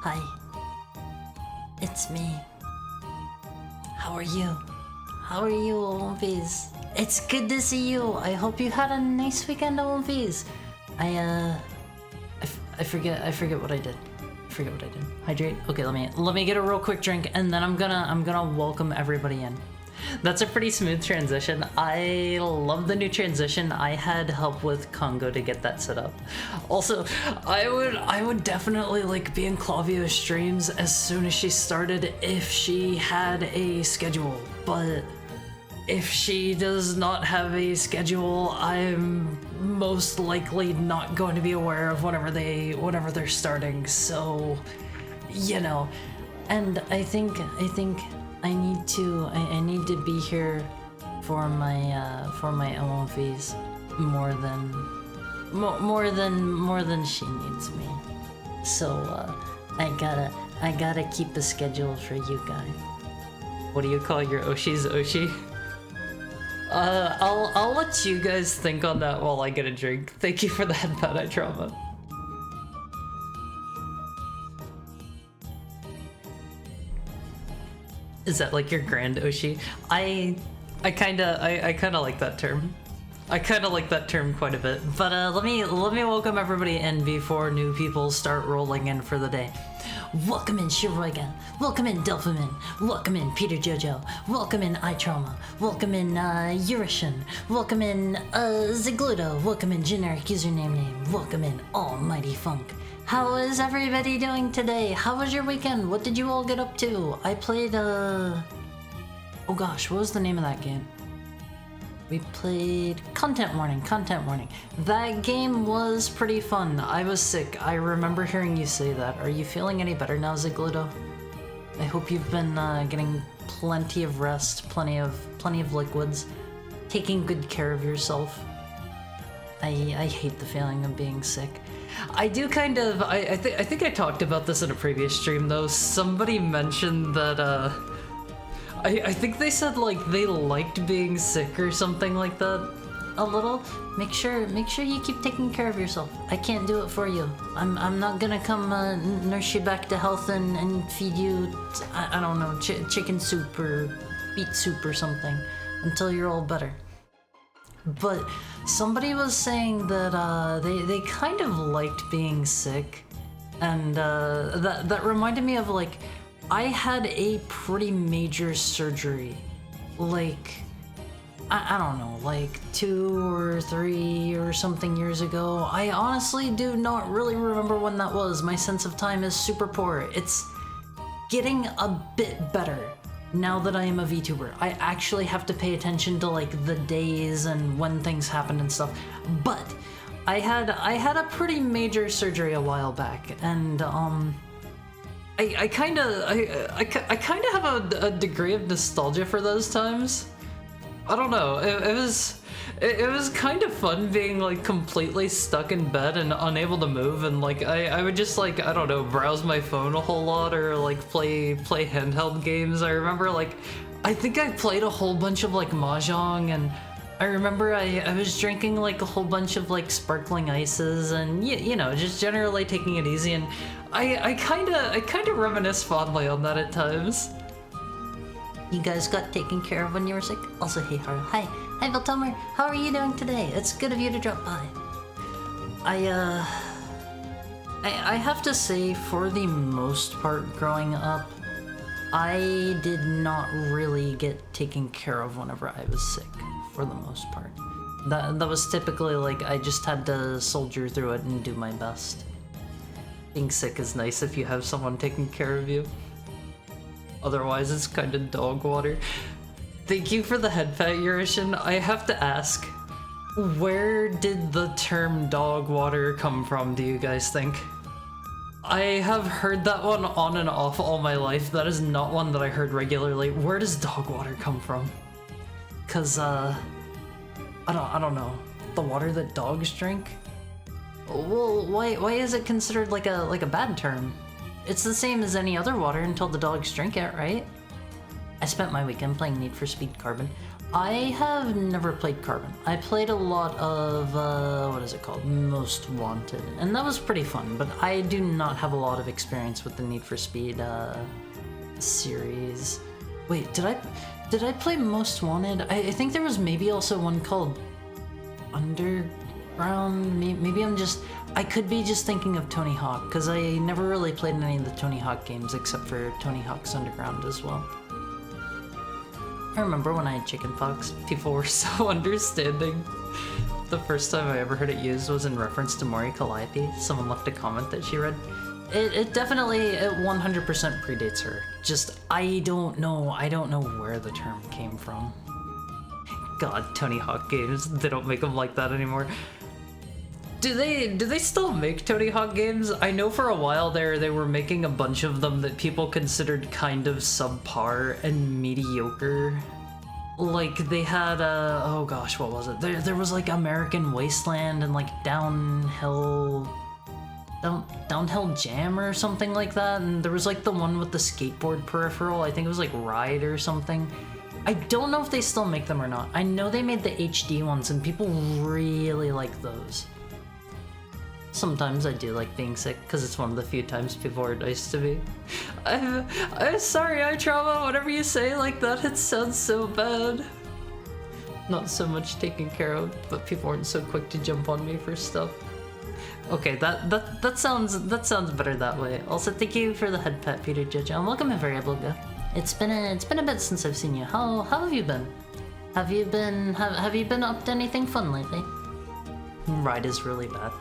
はい。it's me. How are you? How are you, Olympies? It's good to see you. I hope you had a nice weekend, Olympies. I forget what I did. Hydrate. Okay, let me get a real quick drink, and then I'm gonna welcome everybody in. That's a pretty smooth transition. I love the new transition. I had help with Congo to get that set up. Also, I would definitely like be in Clavio's streams as soon as she started if she had a schedule, but if she does not have a schedule, I'm most likely not going to be aware of whenever they're starting. So, you know, and I think I need to be here for my OMVs more than she needs me. So I gotta keep a schedule for you guys. What do you call your Oshi's Oshi? I'll let you guys think on that while I get a drink. Thank you for that, Bad Trauma. Is that like your grand Oshi? I kinda like that term. I kinda like that term quite a bit. But let me welcome everybody in before new people start rolling in for the day. Welcome in Shiroigan. Welcome in Delphimin. Welcome in Peter Jojo. Welcome in iTrauma. Welcome in Urishin. Welcome in Zigludo. Welcome in generic username name. Welcome in Almighty Funk. How is everybody doing today? How was your weekend? What did you all get up to? I played oh gosh, what was the name of that game? We played Content Warning. That game was pretty fun. I was sick. I remember hearing you say that. Are you feeling any better now, Zigludo? I hope you've been getting plenty of rest, plenty of liquids, taking good care of yourself. I hate the feeling of being sick. I do kind of. I think I talked about this in a previous stream though. Somebody mentioned that I think they said like they liked being sick or something like that a little. Make sure you keep taking care of yourself. I can't do it for you. I'm not gonna come nurse you back to health and feed you I don't know, chicken soup or beet soup or something until you're all better. But somebody was saying that they kind of liked being sick, and that reminded me of like I had a pretty major surgery, like, I don't know, like 2 or 3 or something years ago. I honestly do not really remember when that was. My sense of time is super poor. It's getting a bit better now that I am a VTuber. I actually have to pay attention to like the days and when things happened and stuff. But I had a pretty major surgery a while back, and I kind of have a degree of nostalgia for those times. I don't know. It was kind of fun being like completely stuck in bed and unable to move, and like I would just like, I don't know, browse my phone a whole lot or like play handheld games. I remember like I think I played a whole bunch of like mahjong, and I remember I was drinking like a whole bunch of like sparkling ices, and you know, just generally taking it easy, and I kind of reminisce fondly on that at times. You guys got taken care of when you were sick? Also, hey Haru. Hi vtuber. How are you doing today? It's good of you to drop by. I have to say, for the most part growing up, I did not really get taken care of whenever I was sick, for the most part. That was typically like I just had to soldier through it and do my best. Being sick is nice if you have someone taking care of you. Otherwise, it's kind of dog water. Thank you for the head pat, Urishin. I have to ask, where did the term dog water come from, do you guys think? I have heard that one on and off all my life. That is not one that I heard regularly. Where does dog water come from? Cause, I don't know. The water that dogs drink? Well, why is it considered like a bad term? It's the same as any other water until the dogs drink it, right? I spent my weekend playing Need for Speed Carbon. I have never played Carbon. I played a lot of, what is it called? Most Wanted. And that was pretty fun, but I do not have a lot of experience with the Need for Speed series. Wait, did I play Most Wanted? I think there was maybe also one called Underground. Maybe I could be just thinking of Tony Hawk, because I never really played any of the Tony Hawk games except for Tony Hawk's Underground as well. I remember when I had chickenpox, people were so understanding. The first time I ever heard it used was in reference to Mori Calliope. Someone left a comment that she read. It definitely, it 100% predates her. Just, I don't know where the term came from. God, Tony Hawk games, they don't make them like that anymore. Do they still make Tony Hawk games? I know for a while there, they were making a bunch of them that people considered kind of subpar and mediocre. Like, they had, oh gosh, what was it? There was like American Wasteland and like Downhill Jam or something like that, and there was like the one with the skateboard peripheral. I think it was like Ride or something. I don't know if they still make them or not. I know they made the HD ones and people really like those. Sometimes I do like being sick because it's one of the few times people are nice to me. I'm sorry, I trauma, whatever you say like that, it sounds so bad. Not so much taken care of, but people aren't so quick to jump on me for stuff. Okay, that sounds better that way. Also, thank you for the head pet, Peter Judge, and welcome to Variable Go. It's been a bit since I've seen you. How have you been? Have you been up to anything fun lately? Ride is really bad.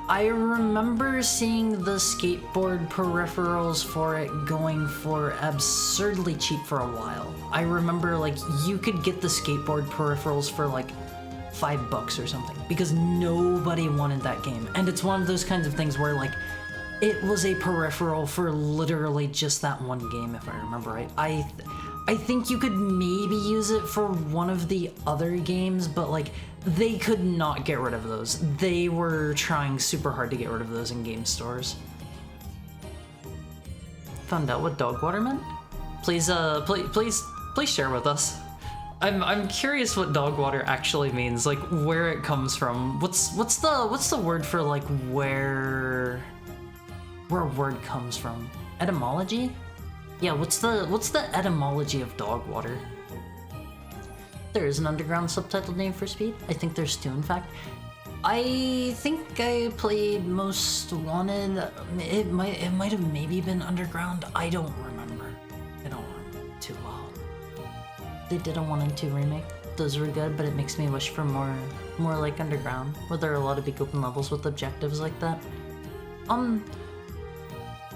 I remember seeing the skateboard peripherals for it going for absurdly cheap for a while. I remember like you could get the skateboard peripherals for like $5 or something because nobody wanted that game. And it's one of those kinds of things where like it was a peripheral for literally just that one game, if I remember right. I think you could maybe use it for one of the other games, but like they could not get rid of those. They were trying super hard to get rid of those in game stores. Found out what dog water meant? Please share with us. I'm curious what dog water actually means, like where it comes from. What's the word for like where a word comes from? Etymology? Yeah, what's the etymology of dog water? There is an underground subtitled name for Speed. I think there's two, in fact. I think I played Most Wanted. It might have maybe been Underground. I don't remember. I don't remember too well. They did a 1 and 2 remake. Those were good, but it makes me wish for more like Underground, where there are a lot of big open levels with objectives like that.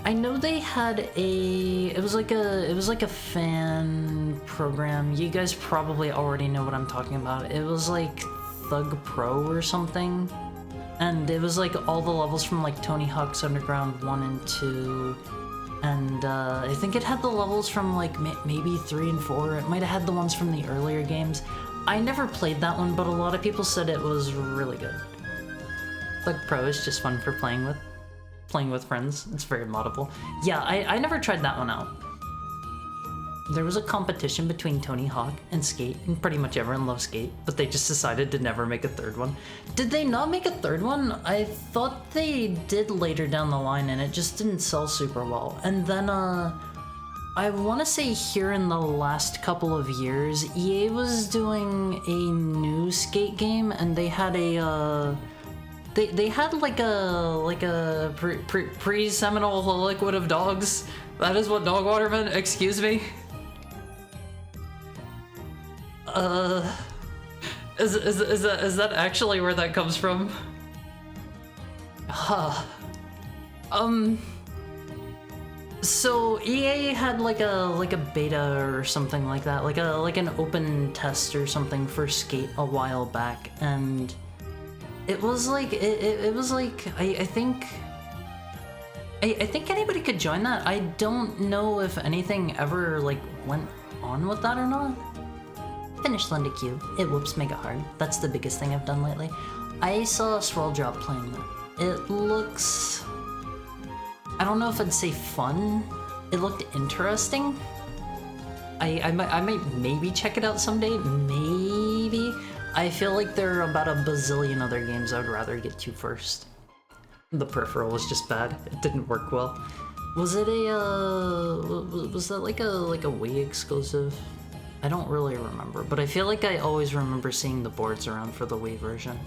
I know they had it was like a fan program. You guys probably already know what I'm talking about. It was like Thug Pro or something. And it was like all the levels from like Tony Hawk's Underground 1 and 2. And I think it had the levels from like maybe 3 and 4. It might have had the ones from the earlier games. I never played that one, but a lot of people said it was really good. Thug Pro is just fun for playing with friends. It's very moddable. Yeah, I never tried that one out. There was a competition between Tony Hawk and Skate, and pretty much everyone loves Skate, but they just decided to never make a third one. Did they not make a third one? I thought they did later down the line, and it just didn't sell super well. And then, I want to say here in the last couple of years, EA was doing a new Skate game, and they had They had like a pre-seminal liquid of dogs. That is what dog water meant. Excuse me. Is that actually where that comes from? Huh. So EA had like a beta or something like that, like an open test or something for Skate a while back, and it was like it was like I think anybody could join that. I don't know if anything ever like went on with that or not. Finished Linda Q. It whoops mega hard. That's the biggest thing I've done lately. I saw Swirl Drop playing that. It looks, I don't know if I'd say fun. It looked interesting. I might maybe check it out someday. Maybe. I feel like there are about a bazillion other games I would rather get to first. The peripheral was just bad. It didn't work well. Was it was that like a Wii exclusive? I don't really remember, but I feel like I always remember seeing the boards around for the Wii version.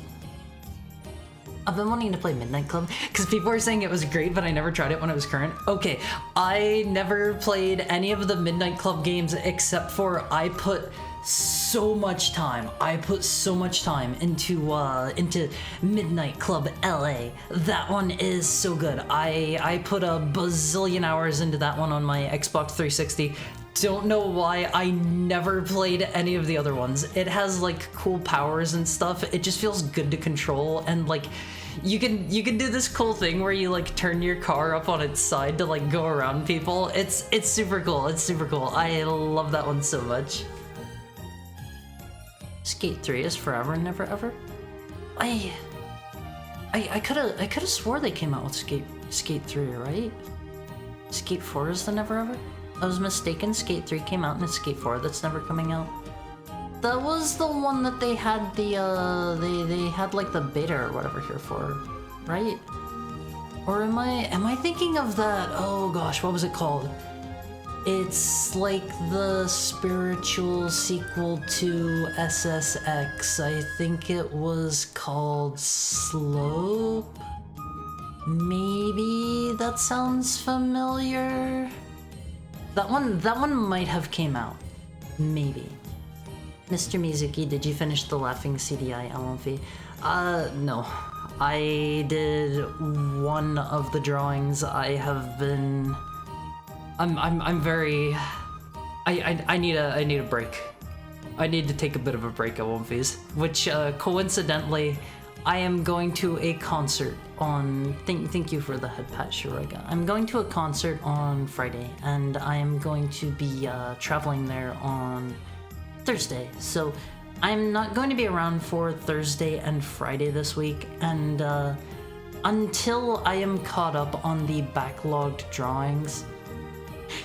I've been wanting to play Midnight Club because people are saying it was great, but I never tried it when it was current. Okay, I never played any of the Midnight Club games except for I put so much time. I put so much time into Midnight Club LA. That one is so good. I put a bazillion hours into that one on my Xbox 360. Don't know why I never played any of the other ones. It has like cool powers and stuff. It just feels good to control, and like you can do this cool thing where you like turn your car up on its side to like go around people. It's super cool. It's super cool. I love that one so much. Skate 3 is forever and never ever. I could have swore they came out with Skate 3, right? Skate 4 is the never ever? I was mistaken. Skate 3 came out and it's Skate 4 that's never coming out. That was the one that they had the they had like the beta or whatever here for, right? Or am I thinking of that? Oh gosh, what was it called? It's like the spiritual sequel to SSX. I think it was called Slope. Maybe that sounds familiar. That one might have came out. Maybe. Mr. Mizuki, did you finish the Laughing CDI LMV? No. I did one of the drawings. I have been... I'm very... I need a break. I need to take a bit of a break at One Piece, which coincidentally, I am going to a concert on... Thank you for the head pat, Shiraiga. I'm going to a concert on Friday, and I am going to be traveling there on Thursday. So I'm not going to be around for Thursday and Friday this week, and until I am caught up on the backlogged drawings.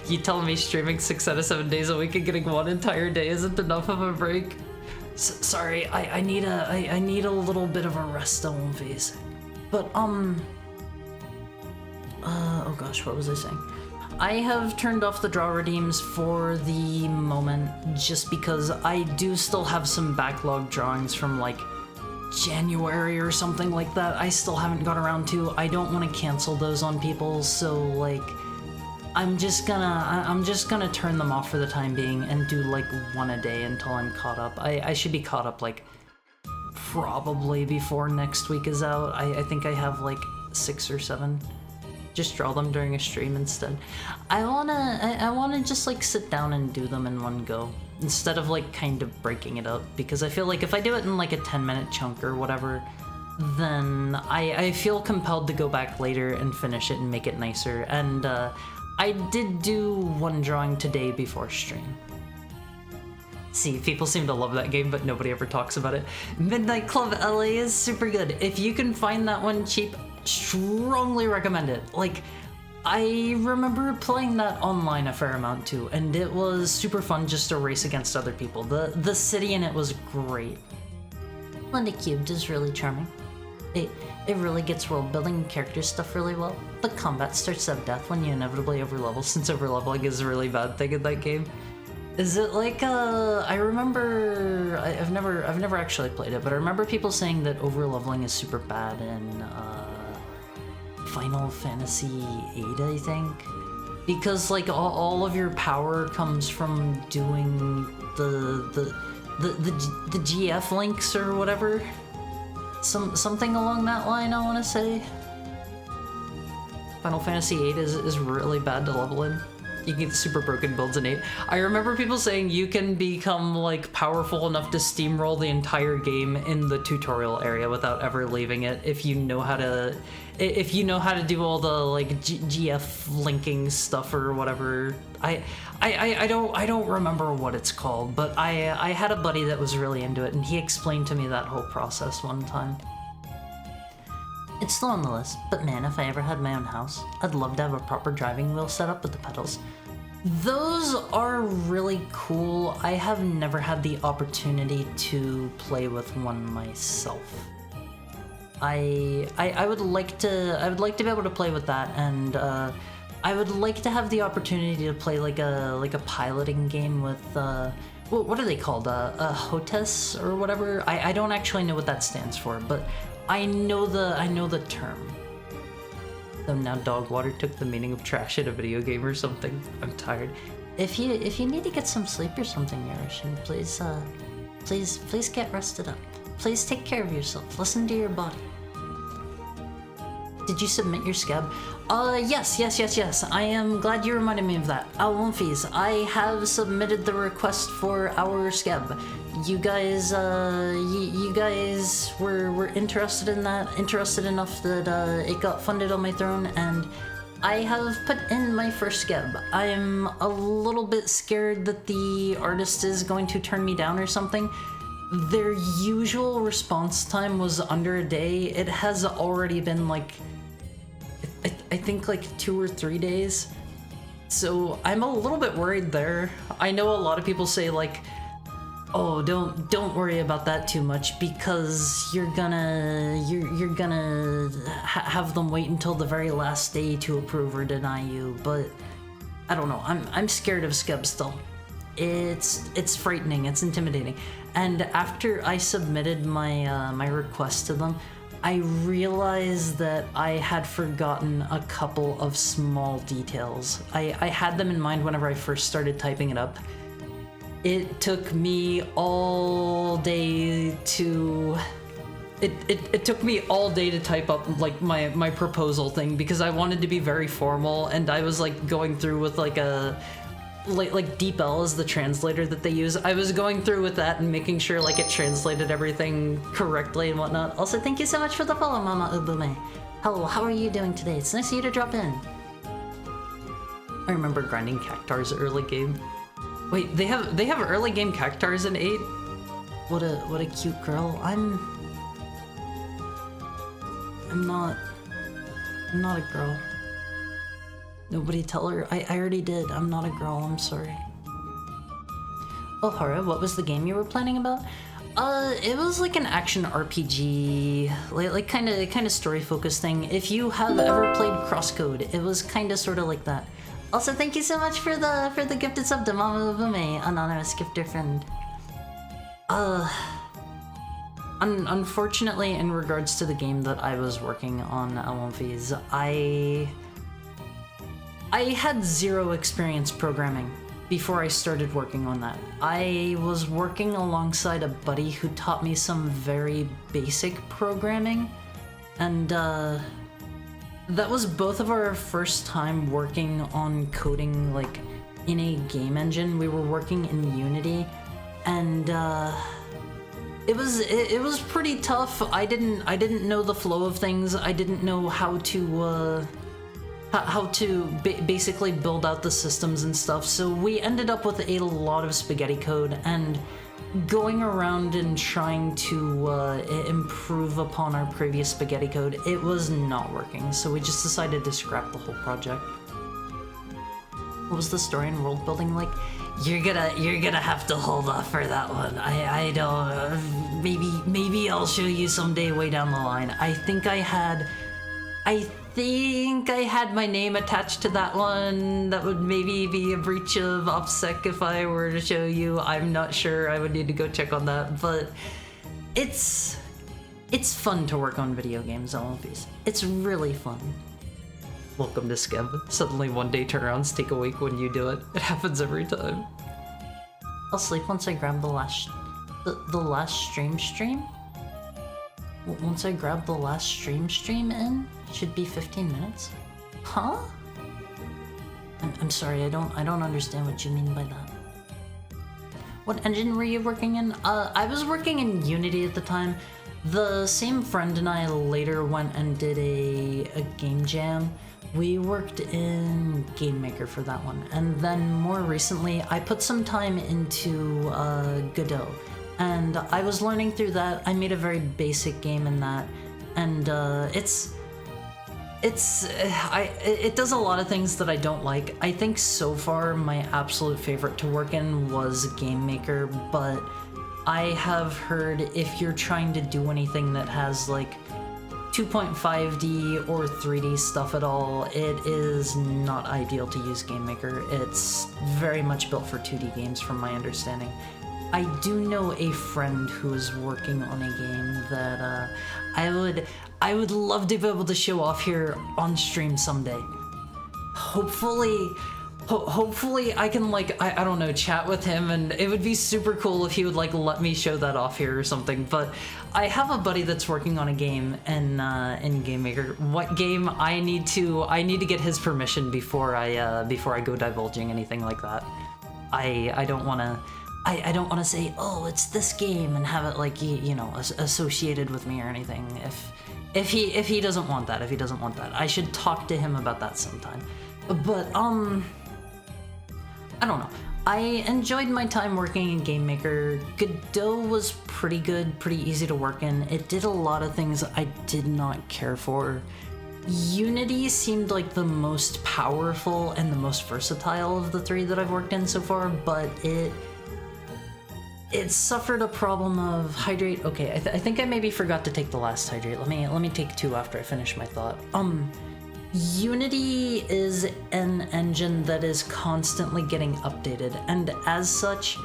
You telling me streaming 6 out of 7 days a week and getting one entire day isn't enough of a break? Sorry, I need a little bit of a rest on One Piece. But oh gosh, what was I saying? I have turned off the draw redeems for the moment just because I do still have some backlog drawings from like January or something like that I still haven't got around to. I don't want to cancel those on people, so like I'm just gonna turn them off for the time being and do like one a day until I'm caught up. I should be caught up like probably before next week is out. I think I have like 6 or 7. Just draw them during a stream instead. I wanna just like sit down and do them in one go instead of like kind of breaking it up, because I feel like if I do it in like a 10-minute chunk or whatever, then I feel compelled to go back later and finish it and make it nicer. And I did do one drawing today before stream. See, people seem to love that game, but nobody ever talks about it. Midnight Club LA is super good. If you can find that one cheap, strongly recommend it. Like, I remember playing that online a fair amount too, and it was super fun just to race against other people. The city in it was great. Linda Cubed is really charming. It really gets world building and character stuff really well. The combat starts at death when you inevitably overlevel, since overleveling is a really bad thing in that game. Is it like I remember I've never actually played it, but I remember people saying that overleveling is super bad in Final Fantasy VIII, I think, because like all of your power comes from doing the GF links or whatever. Something along that line, I want to say. Final Fantasy VIII is really bad to level in. You can get super broken builds in 8. I remember people saying you can become like powerful enough to steamroll the entire game in the tutorial area without ever leaving it if you know how to do all the like GF linking stuff or whatever. I don't remember what it's called, but I had a buddy that was really into it, and he explained to me that whole process one time. It's still on the list, but man, if I ever had my own house, I'd love to have a proper driving wheel set up with the pedals. Those are really cool. I have never had the opportunity to play with one myself. I would like to be able to play with that, and I would like to have the opportunity to play like a piloting game with what are they called? A HOTAS or whatever. I don't actually know what that stands for, but I know the term. So now dog water took the meaning of trash in a video game or something. I'm tired. If you need to get some sleep or something, Yaroshin, please get rested up. Please take care of yourself. Listen to your body. Did you submit your scab? Yes. I am glad you reminded me of that. Wonfies, I have submitted the request for our scab. You guys, you guys were interested in that, interested enough that it got funded on my throne, and I have put in my first scab. I'm a little bit scared that the artist is going to turn me down or something. Their usual response time was under a day. It has already been like, I think like 2 or 3 days. So I'm a little bit worried there. I know a lot of people say like, oh, don't worry about that too much because you're gonna have them wait until the very last day to approve or deny you. But I don't know. I'm scared of scab still. It's frightening. It's intimidating. And after I submitted my my request to them, I realized that I had forgotten a couple of small details. I had them in mind whenever I first started typing it up. It took me all day to... It took me all day to type up like my proposal thing because I wanted to be very formal, and I was like going through with like a... Like DeepL is the translator that they use. I was going through with that and making sure like it translated everything correctly and whatnot. Also, thank you so much for the follow, Mama Ubume. Hello, how are you doing today? It's nice of you to drop in. I remember grinding Cactar's early game. Wait, they have early game Cactars in 8? What a cute girl. I'm not a girl. Nobody tell her. I already did. I'm not a girl. I'm sorry. Oh, Hara, what was the game you were planning about? It was like an action RPG, like kind of story focused thing. If you have ever played Crosscode, it was kind of sort of like that. Also, thank you so much for the gifted sub to Mama Ubume, anonymous gifter friend. Unfortunately, in regards to the game that I was working on, Wonfies, I had zero experience programming before I started working on that. I was working alongside a buddy who taught me some very basic programming, and that was both of our first time working on coding like in a game engine. We were working in Unity, and it was pretty tough. I didn't know the flow of things. I didn't know how to basically build out the systems and stuff, so we ended up with a lot of spaghetti code and going around and trying to improve upon our previous spaghetti code. It was not working, so we just decided to scrap the whole project. What was the story and world building like? You're gonna have to hold off for that one. I don't... maybe I'll show you someday way down the line. I think I had my name attached to that one. That would maybe be a breach of OPSEC if I were to show you. I'm not sure. I would need to go check on that, but it's fun to work on video games, Olympies. It's really fun. Welcome to Skeb. Suddenly one day turnarounds take a week when you do it. It happens every time. I'll sleep once I grab the last stream? Once I grab the last stream in? Should be 15 minutes? Huh? I'm sorry, I don't understand what you mean by that. What engine were you working in? I was working in Unity at the time. The same friend and I later went and did a game jam. We worked in GameMaker for that one. And then more recently, I put some time into Godot. And I was learning through that. I made a very basic game in that. And it does a lot of things that I don't like. I think so far my absolute favorite to work in was GameMaker, but I have heard if you're trying to do anything that has like 2.5D or 3D stuff at all, it is not ideal to use GameMaker. It's very much built for 2D games from my understanding. I do know a friend who is working on a game that I would love to be able to show off here on stream someday. Hopefully I can, like, I don't know, chat with him, and it would be super cool if he would, like, let me show that off here or something. But I have a buddy that's working on a game in GameMaker. What game? I need to get his permission before I go divulging anything like that. I don't want to say, oh, it's this game, and have it, like, you know, associated with me or anything. If he doesn't want that, I should talk to him about that sometime. But I don't know. I enjoyed my time working in GameMaker. Godot was pretty good, pretty easy to work in. It did a lot of things I did not care for. Unity seemed like the most powerful and the most versatile of the three that I've worked in so far, but it suffered a problem of hydrate. Okay, I think I maybe forgot to take the last hydrate. Let me take 2 after I finish my thought. Unity is an engine that is constantly getting updated, and as such,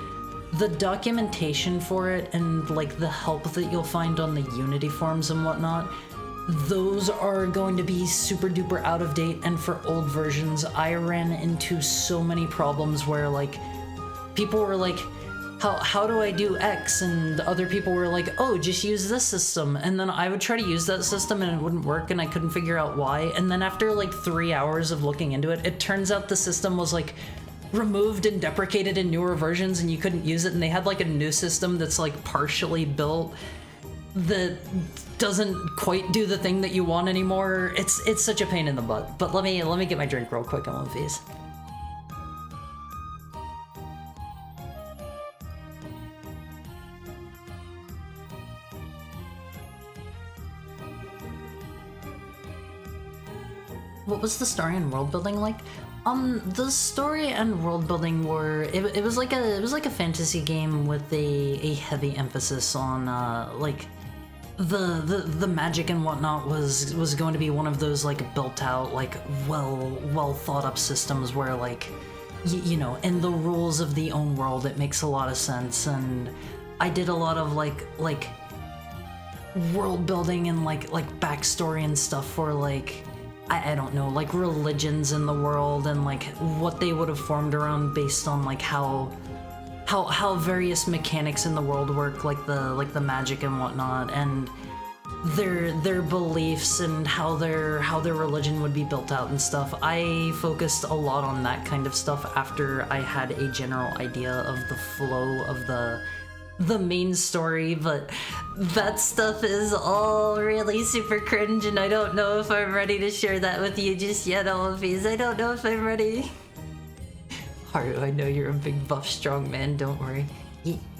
the documentation for it and, like, the help that you'll find on the Unity forums and whatnot, those are going to be super duper out of date. And for old versions, I ran into so many problems where, like, people were like, how do I do X? And other people were like, oh, just use this system. And then I would try to use that system and it wouldn't work, and I couldn't figure out why. And then after like 3 hours of looking into it, it turns out the system was like removed and deprecated in newer versions and you couldn't use it. And they had like a new system that's like partially built that doesn't quite do the thing that you want anymore. It's such a pain in the butt. But let me get my drink real quick on one of these. What was the story and world building like? The story and world building were it was like a fantasy game with a heavy emphasis on like the magic and whatnot was going to be one of those like built out, like well thought up systems where like you know, in the rules of the own world it makes a lot of sense. And I did a lot of like world building and like backstory and stuff for like I don't know, like religions in the world and like what they would have formed around based on like how various mechanics in the world work, like the magic and whatnot, and their beliefs and how their religion would be built out and stuff. I focused a lot on that kind of stuff after I had a general idea of the flow of the main story, but that stuff is all really super cringe, and I don't know if I'm ready to share that with you just yet, Olympies. I don't know if I'm ready. Haru, I know you're a big buff strong man, don't worry.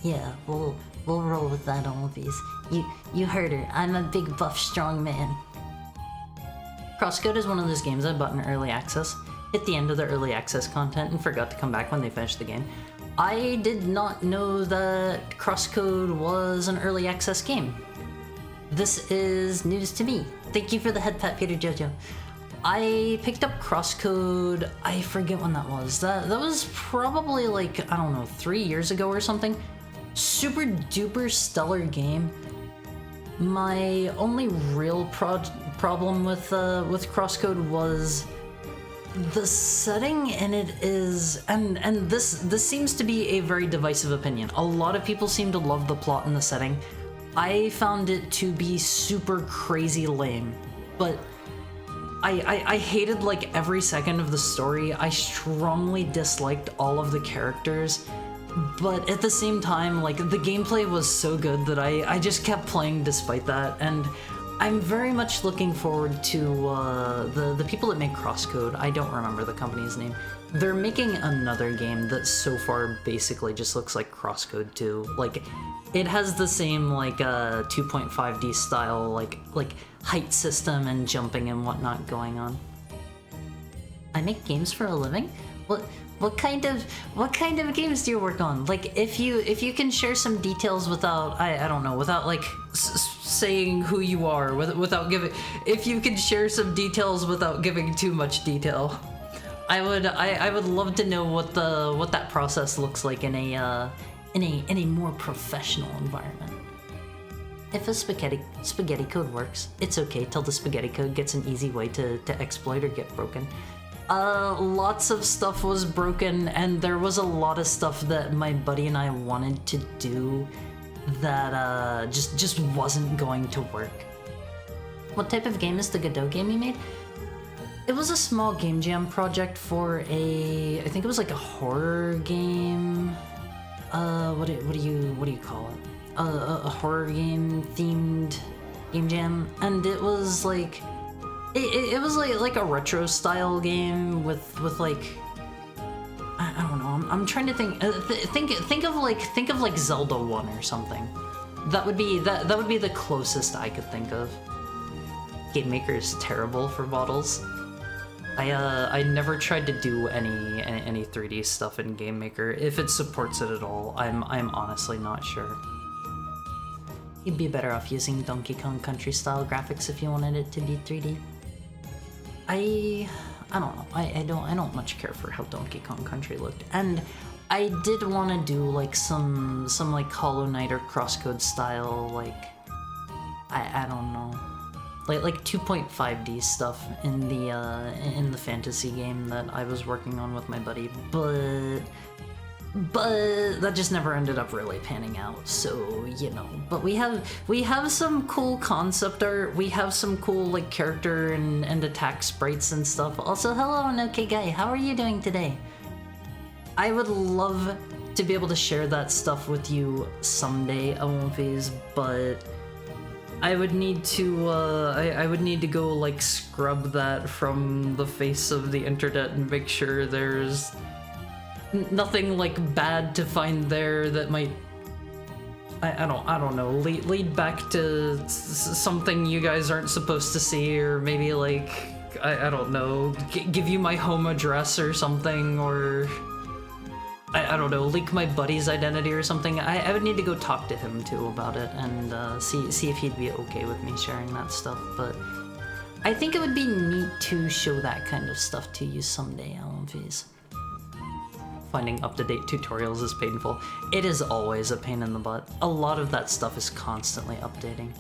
Yeah, we'll roll with that, Olympies. You heard her, I'm a big buff strong man. Crosscode is one of those games I bought in early access, hit the end of the early access content, and forgot to come back when they finished the game. I did not know that Crosscode was an early access game. This is news to me. Thank you for the head pat, Peter Jojo. I picked up Crosscode, I forget when that was. That was probably like, I don't know, 3 years ago or something. Super duper stellar game. My only real problem with Crosscode was the setting in it is, and this seems to be a very divisive opinion. A lot of people seem to love the plot and the setting. I found it to be super crazy lame, but I hated like every second of the story. I strongly disliked all of the characters, but at the same time, like the gameplay was so good that I just kept playing despite that. And I'm very much looking forward to the people that make Crosscode. I don't remember the company's name. They're making another game that so far basically just looks like Crosscode 2. Like, it has the same like 2.5D style like height system and jumping and whatnot going on. I make games for a living? What kind of games do you work on? Like, if you can share some details without I don't know, without like saying who you are without giving, if you could share some details without giving too much detail. I would love to know what that process looks like in a more professional environment. If a spaghetti code works, it's okay till the spaghetti code gets an easy way to exploit or get broken. Lots of stuff was broken, and there was a lot of stuff that my buddy and I wanted to do that just wasn't going to work. What type of game is the Godot game you made? It was a small game jam project for I think it was like a horror game. What do you call it? A horror game themed game jam, and it was like it was like a retro style game with like I don't know. I'm trying to think think of like Zelda 1 or something. That would be the closest I could think of. Game Maker is terrible for models. I never tried to do any 3D stuff in Game Maker. If it supports it at all, I'm honestly not sure. You'd be better off using Donkey Kong Country style graphics if you wanted it to be 3D. I don't know. I don't much care for how Donkey Kong Country looked, and I did want to do like some like Hollow Knight or Crosscode style, like I don't know, like 2.5D stuff in the fantasy game that I was working on with my buddy, but that just never ended up really panning out, so you know. But we have some cool concept art, we have some cool like character and attack sprites and stuff. Also, hello Okay Guy, how are you doing today? I would love to be able to share that stuff with you someday, Awonphase, but I would need to I would need to go like scrub that from the face of the internet and make sure there's nothing like bad to find there that might I don't know, lead back to something you guys aren't supposed to see, or maybe like I don't know, give you my home address or something, or I don't know, leak my buddy's identity or something. I would need to go talk to him too about it and see if he'd be okay with me sharing that stuff. But I think it would be neat to show that kind of stuff to you someday, Awonphase. Finding up-to-date tutorials is painful. It is always a pain in the butt. A lot of that stuff is constantly updating.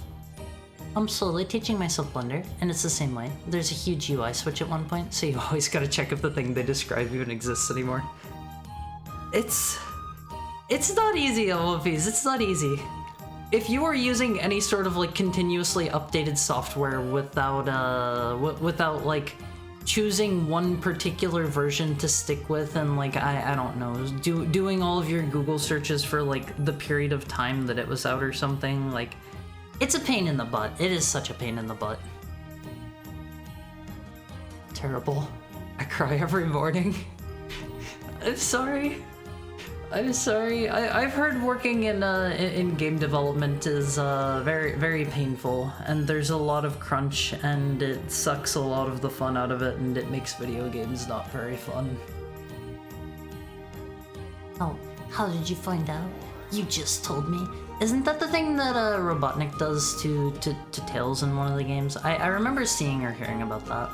I'm slowly teaching myself Blender, and it's the same way. There's a huge UI switch at one point, so you always gotta check if the thing they describe even exists anymore. It's not easy, Awonphase, it's not easy. If you are using any sort of like continuously updated software without like choosing one particular version to stick with, and like I don't know, doing all of your Google searches for like the period of time that it was out or something, like it's a pain in the butt. It is such a pain in the butt. Terrible. I cry every morning. I'm sorry. I've heard working in game development is very, very painful, and there's a lot of crunch, and it sucks a lot of the fun out of it, and it makes video games not very fun. Oh, how did you find out? You just told me. Isn't that the thing that Robotnik does to Tails in one of the games? I remember seeing or hearing about that.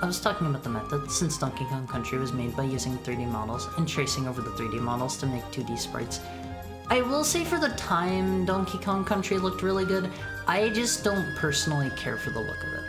I was talking about the method, since Donkey Kong Country was made by using 3D models and tracing over the 3D models to make 2D sprites. I will say for the time Donkey Kong Country looked really good. I just don't personally care for the look of it.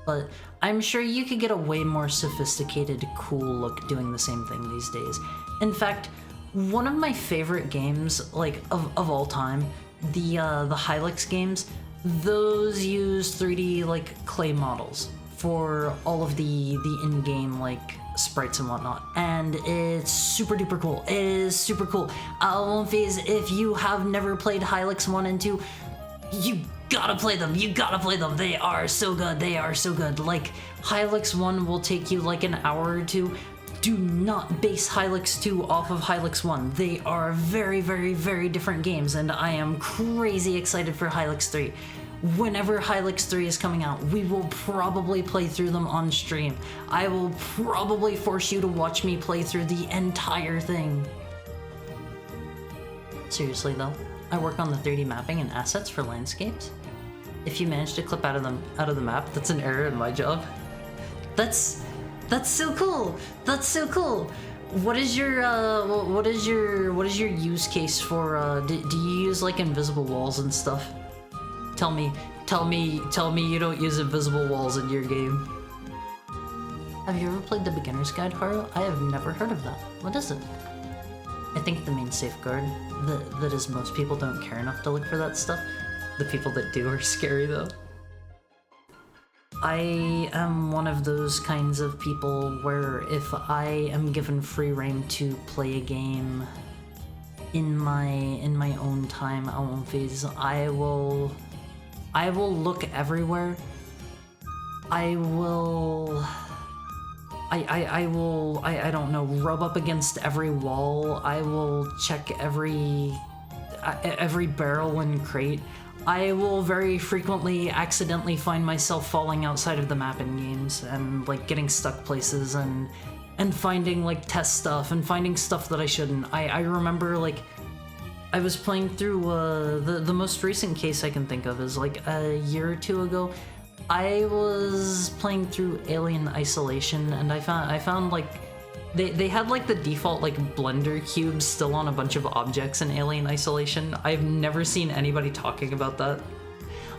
But I'm sure you could get a way more sophisticated, cool look doing the same thing these days. In fact, one of my favorite games, like of all time, the Hylics games, those use 3D like clay models for all of the in-game like sprites and whatnot, and it's super duper cool. It is super cool. Awonphase, if you have never played Hylics 1 and 2, you gotta play them. You gotta play them. They are so good. They are so good. Like Hylics 1 will take you like an hour or two. Do not base Hylics 2 off of Hylics 1. They are very, very, very different games, and I am crazy excited for Hylics 3. Whenever Hylics 3 is coming out, we will probably play through them on stream. I will probably force you to watch me play through the entire thing. Seriously though, I work on the 3D mapping and assets for landscapes. If you manage to clip out of the map, that's an error in my job. That's so cool. That's so cool. What is your use case for do you use like invisible walls and stuff? Tell me you don't use invisible walls in your game. Have you ever played the beginner's guide, Haru? I have never heard of that. What is it? I think the main safeguard that is most people don't care enough to look for that stuff. The people that do are scary though. I am one of those kinds of people where if I am given free rein to play a game in my own time, I will look everywhere. I don't know, rub up against every wall. I will check every barrel and crate. I will very frequently accidentally find myself falling outside of the map in games and like getting stuck places and finding like test stuff and finding stuff that I shouldn't. I remember like I was playing through the most recent case I can think of is like a year or two ago. I was playing through Alien Isolation and I found like they had like the default like blender cubes still on a bunch of objects in Alien Isolation. I've never seen anybody talking about that.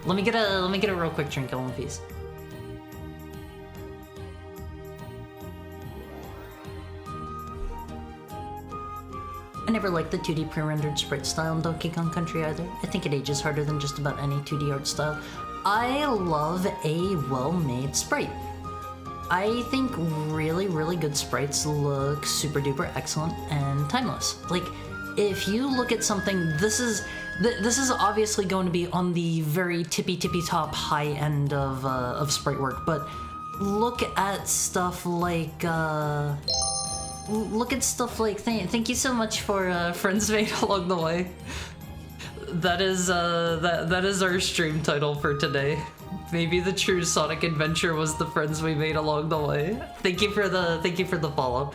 Let me get a real quick drink, Ellen, please. I never liked the 2D pre-rendered sprite style in Donkey Kong Country either. I think it ages harder than just about any 2D art style. I love a well-made sprite. I think really, really good sprites look super duper excellent and timeless. Like, if you look at something, this is obviously going to be on the very tippy top high end of sprite work, but look at stuff like thank you so much for friends made along the way. That is our stream title for today. Maybe the true Sonic adventure was the friends we made along the way. Thank you for the follow.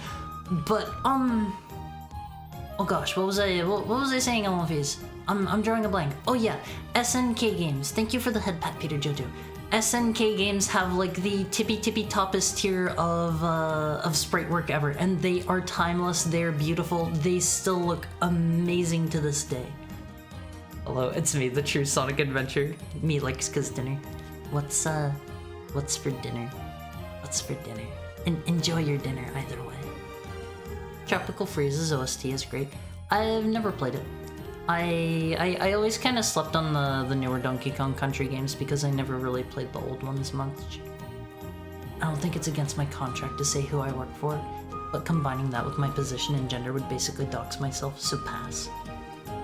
But oh gosh, what was I saying, Elmofies? I'm drawing a blank. Oh yeah, SNK Games. Thank you for the head pat, Peter Jojo. SNK Games have like the tippy toppest tier of sprite work ever, and they are timeless. They're beautiful. They still look amazing to this day. Hello, it's me, the true Sonic adventure. Me likes cause dinner. What's for dinner? What's for dinner? Enjoy your dinner either way. Tropical Freeze's OST is great. I've never played it. I always kind of slept on the newer Donkey Kong Country games because I never really played the old ones much. I don't think it's against my contract to say who I work for, but combining that with my position and gender would basically dox myself, so pass.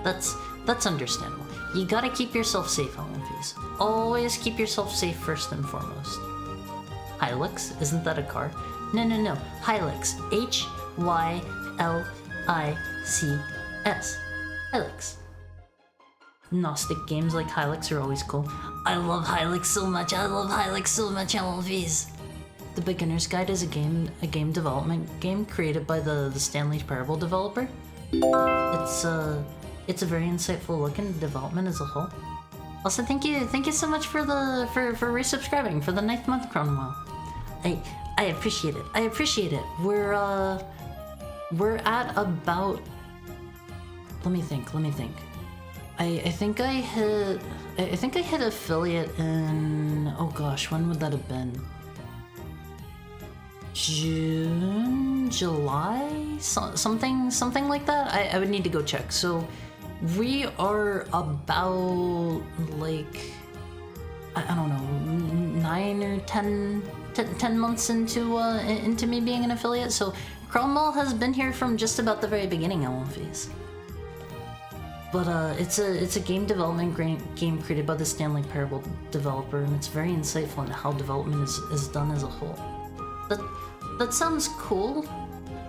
That's understandable. You gotta keep yourself safe, Olympies. Always keep yourself safe first and foremost. Hilux? Isn't that a car? No. Hilux. Hylics. Hilux. Gnostic games like Hilux are always cool. I love Hilux so much. Olympies. The Beginner's Guide is a game development game created by the Stanley Parable developer. It's a very insightful look into development as a whole. Also, thank you so much for resubscribing for the 9th month, Cromwell. I appreciate it. We're at about. Let me think. I think I hit affiliate in. Oh gosh, when would that have been? June, July, something like that. I would need to go check. So. We are about, like, I don't know, 9 or 10 months into me being an affiliate, so Cromwell has been here from just about the very beginning, Elmofies. But it's a game development game created by the Stanley Parable developer, and it's very insightful in how development is done as a whole. That sounds cool.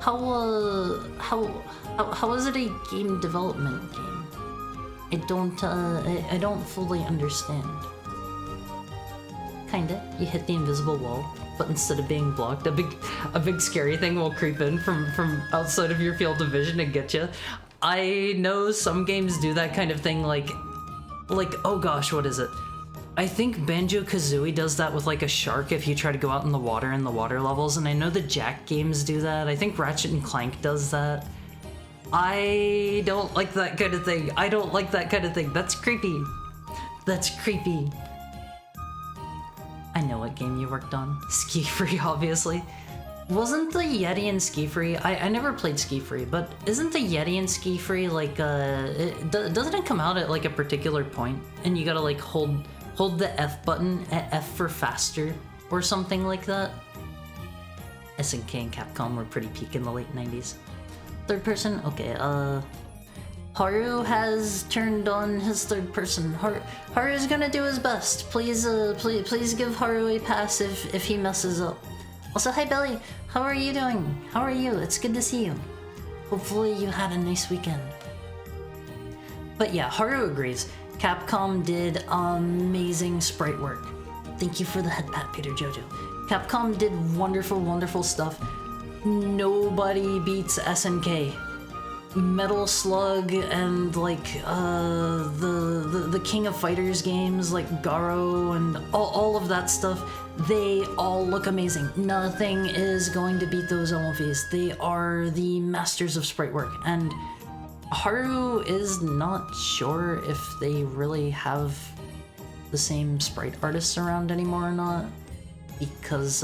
How is it a game development game? I don't fully understand. Kinda. You hit the invisible wall, but instead of being blocked, a big scary thing will creep in from outside of your field of vision and get you. I know some games do that kind of thing, like, oh gosh, what is it? I think Banjo-Kazooie does that with like a shark if you try to go out in the water levels, and I know the Jack games do that. I think Ratchet and Clank does that. I don't like that kind of thing. I don't like that kind of thing. That's creepy. That's creepy. I know what game you worked on. Ski Free, obviously. Wasn't the Yeti in Ski Free? I never played Ski Free, but isn't the Yeti in Ski Free like, doesn't it come out at like a particular point and you gotta like hold the F button at F for faster or something like that? SNK and Capcom were pretty peak in the late 90s. Third person? Okay, Haru has turned on his third person. Haru's gonna do his best. Please give Haru a pass if he messes up. Also, hi Belly, how are you doing? How are you? It's good to see you. Hopefully you had a nice weekend. But yeah, Haru agrees. Capcom did amazing sprite work. Thank you for the head pat, Peter Jojo. Capcom did wonderful, wonderful stuff. Nobody beats SNK. Metal Slug and like the King of Fighters games like Garo and all of that stuff, they all look amazing. Nothing is going to beat those MLVs. They are the masters of sprite work, and Haru is not sure if they really have the same sprite artists around anymore or not, because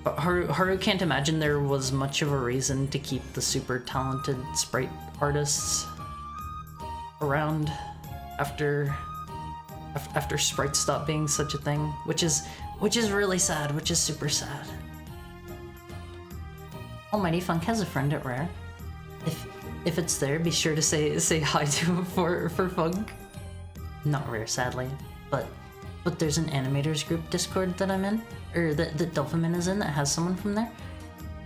Haru can't imagine there was much of a reason to keep the super talented sprite artists around after sprites stopped being such a thing, which is really sad, which is super sad. Almighty Funk has a friend at Rare. If it's there, be sure to say hi to him for Funk. Not Rare, sadly, but there's an animators group Discord that I'm in, or that Dolphin is in, that has someone from there.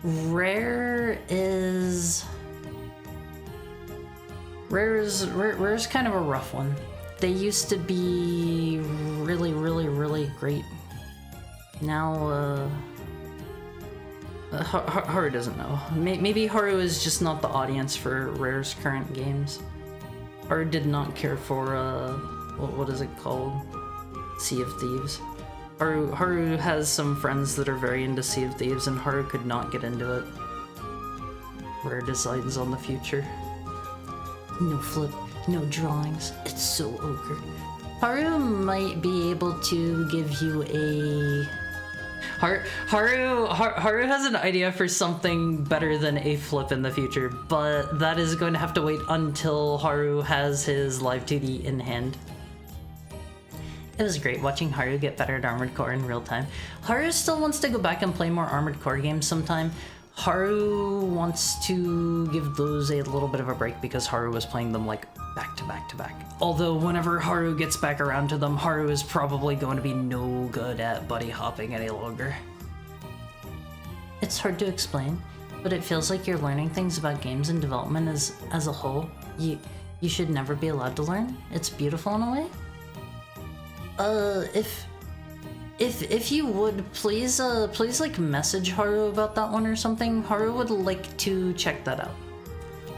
Rare's kind of a rough one. They used to be really, really, really great. Now, Haru doesn't know. Maybe Haru is just not the audience for Rare's current games. Haru did not care for, what is it called? Sea of Thieves. Haru has some friends that are very into Sea of Thieves, and Haru could not get into it. Rare designs on the future. No flip, no drawings. It's so ogre. Haru might be able to give you a... Haru has an idea for something better than a flip in the future, but that is going to have to wait until Haru has his live 2D in hand. It was great watching Haru get better at Armored Core in real time. Haru still wants to go back and play more Armored Core games sometime. Haru wants to give those a little bit of a break because Haru was playing them like back to back to back. Although whenever Haru gets back around to them, Haru is probably going to be no good at buddy hopping any longer. It's hard to explain, but it feels like you're learning things about games and development as a whole. You should never be allowed to learn. It's beautiful in a way. If you would, please like message Haru about that one or something. Haru would like to check that out.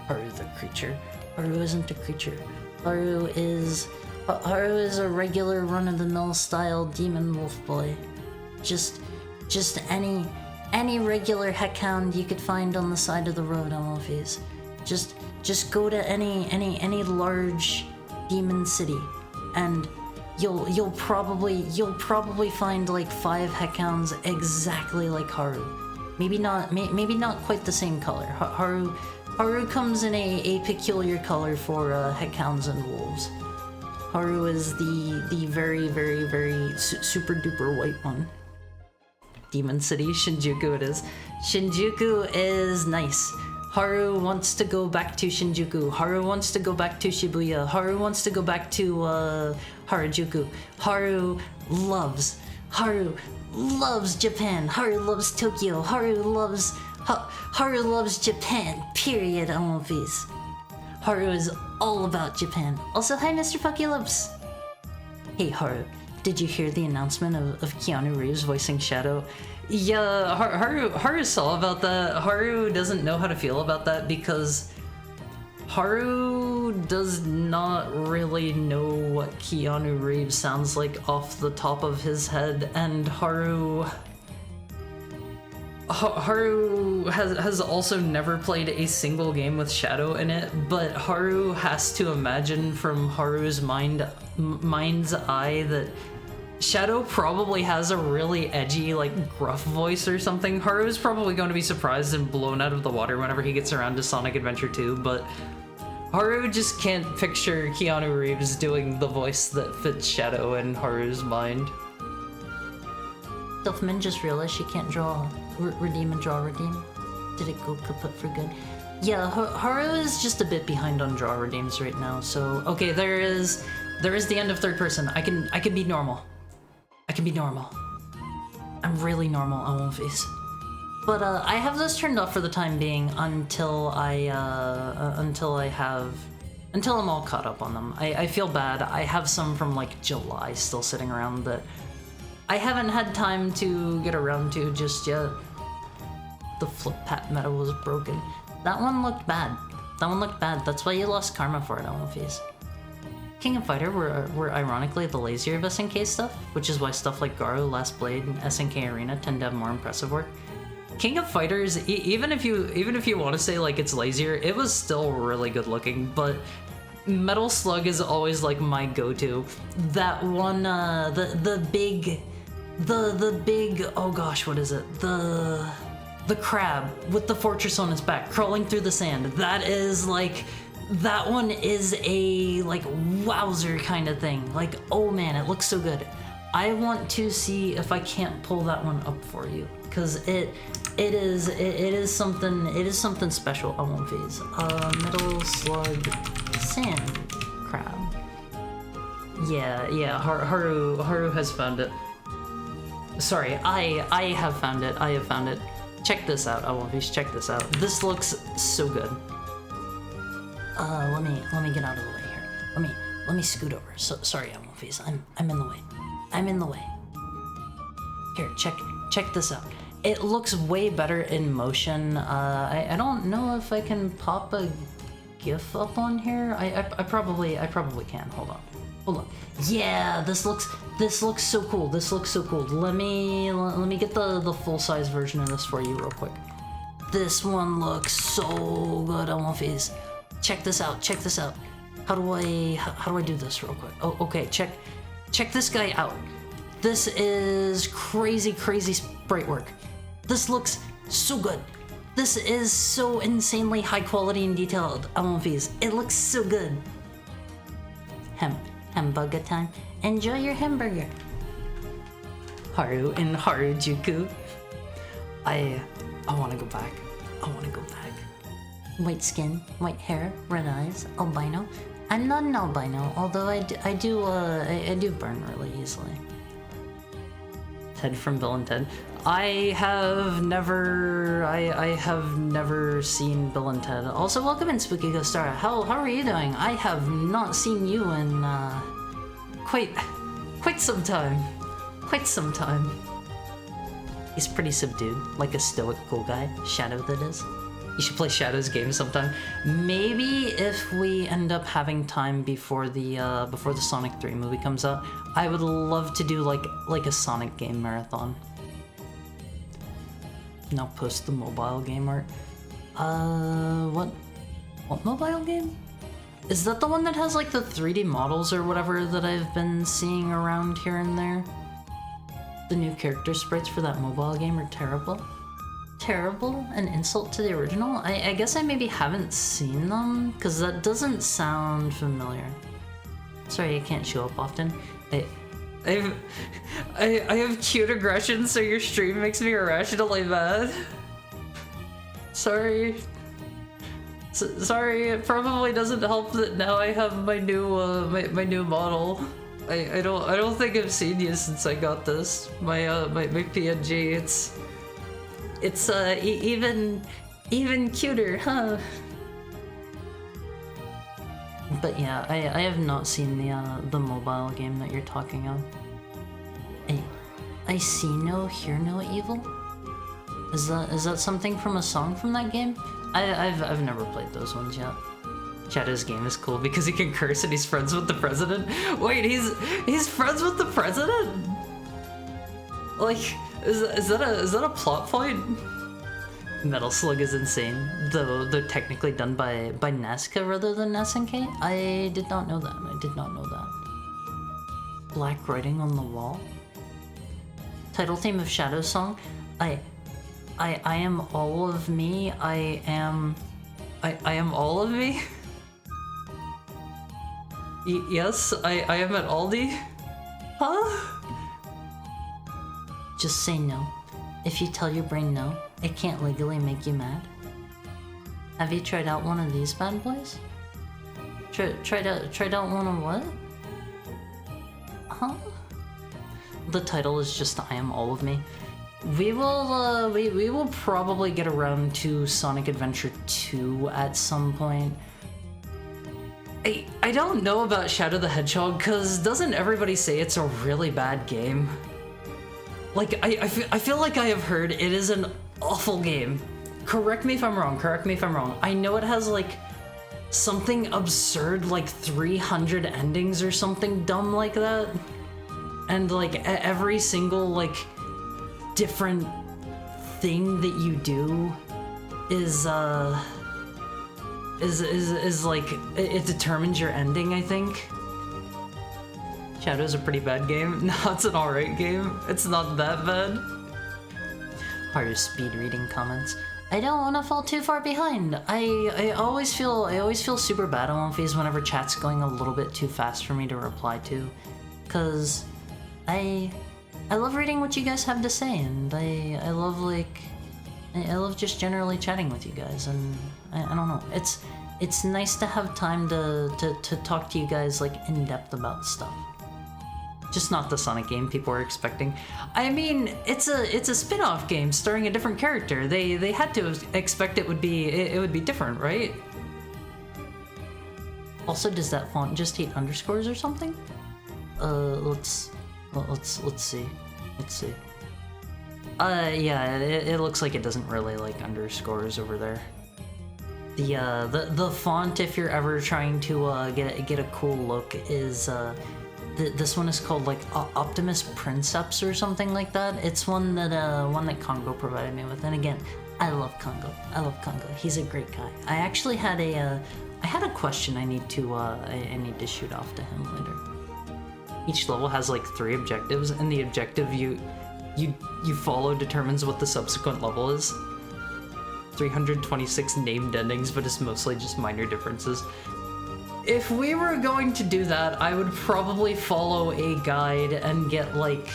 Haru the creature. Haru isn't a creature. Haru is a regular run-of-the-mill style demon wolf boy. Just any regular heckhound you could find on the side of the road, MLFs. Just go to any large demon city, and you'll probably find like 5 heckhounds exactly like Haru. Maybe not quite the same color. Haru comes in a peculiar color for heckhounds and wolves. Haru is the very, very, very super duper white one. Demon City, Shinjuku it is. Shinjuku is nice. Haru wants to go back to Shinjuku. Haru wants to go back to Shibuya. Haru wants to go back to Harajuku. Haru loves Japan. Haru loves Tokyo. Haru loves Japan. Period. MLVs. Haru is all about Japan. Also, hi, Mr. Pucky Lips. Hey, Haru. Did you hear the announcement of Keanu Reeves voicing Shadow? Yeah, Haru saw about that. Haru doesn't know how to feel about that because Haru does not really know what Keanu Reeves sounds like off the top of his head, and Haru has also never played a single game with Shadow in it, but Haru has to imagine from Haru's mind's eye that Shadow probably has a really edgy, like, gruff voice or something. Haru's probably going to be surprised and blown out of the water whenever he gets around to Sonic Adventure 2, but Haru just can't picture Keanu Reeves doing the voice that fits Shadow in Haru's mind. Selfman just realized she can't draw redeem and draw redeem. Did it go kaput for good? Yeah, Haru is just a bit behind on draw redeems right now, so okay, there is the end of third person. I can be normal. I can be normal. I'm really normal on One Piece. But I have this turned off for the time being until I'm all caught up on them. I feel bad. I have some from like July still sitting around that I haven't had time to get around to just yet. The flip pat meta was broken. That one looked bad. That's why you lost karma for it on One Piece. King and Fighter were ironically the lazier of SNK stuff, which is why stuff like Garo, Last Blade, and SNK Arena tend to have more impressive work. King of Fighters, even if you want to say like it's lazier, it was still really good looking, but Metal Slug is always like my go-to. That one, the big, oh gosh, what is it? The crab with the fortress on its back, crawling through the sand. That one is a like wowzer kind of thing. Like, oh man, it looks so good. I want to see if I can't pull that one up for you, because it is something special on One Piece. Metal Slug Sand Crab. Yeah, Haru has found it. Sorry, I have found it. Check this out, One Piece, check this out. This looks so good. Let me get out of the way here. Let me scoot over. So sorry, One Piece, I'm in the way. I'm in the way. Here, check this out. It looks way better in motion. I don't know if I can pop a GIF up on here. I probably can. Hold on. Yeah, this looks so cool. Let me get the full size version of this for you real quick. This one looks so good on One Piece. Check this out. How do I do this real quick? Oh, okay. Check this guy out. This is crazy sprite work. This looks so good. This is so insanely high quality and detailed on One Piece. It looks so good. Hamburger time. Enjoy your hamburger. Haru in Harajuku. I want to go back. White skin, white hair, red eyes, albino. I'm not an albino, although I do burn really easily. Ted from Bill and Ted. I have never seen Bill and Ted. Also, welcome in, Spooky Ghostara. How are you doing? I have not seen you in quite some time. He's pretty subdued, like a stoic cool guy. Shadow, that is. You should play Shadow's game sometime. Maybe if we end up having time before the Sonic 3 movie comes out, I would love to do like a Sonic game marathon. Now post the mobile game art. What mobile game? Is that the one that has like the 3D models or whatever that I've been seeing around here and there? The new character sprites for that mobile game are terrible. Terrible? An insult to the original? I guess I maybe haven't seen them, because that doesn't sound familiar. Sorry, I can't show up often. I have cute aggression, so your stream makes me irrationally mad. Sorry. Sorry, it probably doesn't help that now I have my new my new model. I don't think I've seen you since I got this. My PNG. It's even cuter, huh? But yeah, I have not seen the mobile game that you're talking of. I see no, hear no evil. Is that something from a song from that game? I've never played those ones yet. Shadow's game is cool because he can curse and he's friends with the president. Wait, he's friends with the president? Like, is that a plot point? Metal Slug is insane, though they're technically done by Nazca rather than SNK. I did not know that. I did not know that. Black writing on the wall. Title theme of Shadow song. I am all of me. I am all of me. Yes, I am at Aldi. Huh? Just say no. If you tell your brain no, it can't legally make you mad. Have you tried out one of these bad boys? Tried out one of what? Huh? The title is just I am all of me. We will probably get around to Sonic Adventure 2 at some point. I don't know about Shadow the Hedgehog, cause doesn't everybody say it's a really bad game? Like, I feel like I have heard it is an awful game. Correct me if I'm wrong, correct me if I'm wrong. I know it has like something absurd like 300 endings or something dumb like that. And like every single like different thing that you do is like, it determines your ending, I think. Shadow's a pretty bad game. No, it's an alright game. It's not that bad. Haru speed reading comments. I don't want to fall too far behind. I always feel super bad on One Phase whenever chat's going a little bit too fast for me to reply to, cause I love reading what you guys have to say, and I love just generally chatting with you guys, and I don't know. It's nice to have time to talk to you guys like in depth about stuff. Just not the Sonic game people were expecting. I mean, it's a spin-off game starring a different character. They had to expect it would be different, right? Also, does that font just hate underscores or something? Let's see. Let's see. Yeah, it looks like it doesn't really like underscores over there. The font, if you're ever trying to get a cool look, is this one is called like Optimus Princeps or something like that. It's one that Congo provided me with, and again, I love Congo. I love Congo. He's a great guy. I actually had a question I need to shoot off to him later. Each level has like 3 objectives, and the objective you follow determines what the subsequent level is. 326 named endings, but it's mostly just minor differences. If we were going to do that, I would probably follow a guide and get like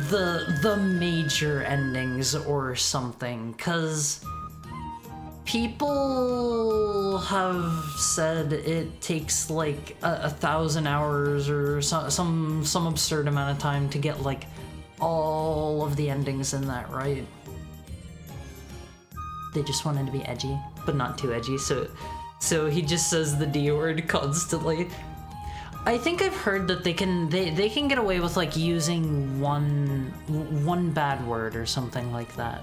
the major endings or something, cause people have said it takes like 1,000 hours or some absurd amount of time to get like all of the endings in that, right? They just wanted to be edgy, but not too edgy, so he just says the D word constantly. I think I've heard that they can get away with like using one bad word or something like that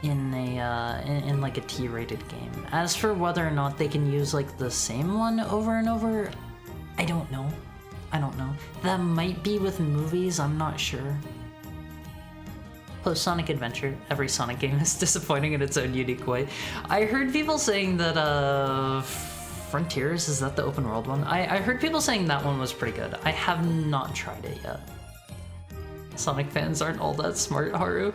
in like a T-rated game. As for whether or not they can use like the same one over and over, I don't know. That might be with movies, I'm not sure. Post Sonic Adventure, every Sonic game is disappointing in its own unique way. I heard people saying that Frontiers, is that the open world one? I heard people saying that one was pretty good. I have not tried it yet. Sonic fans aren't all that smart, Haru.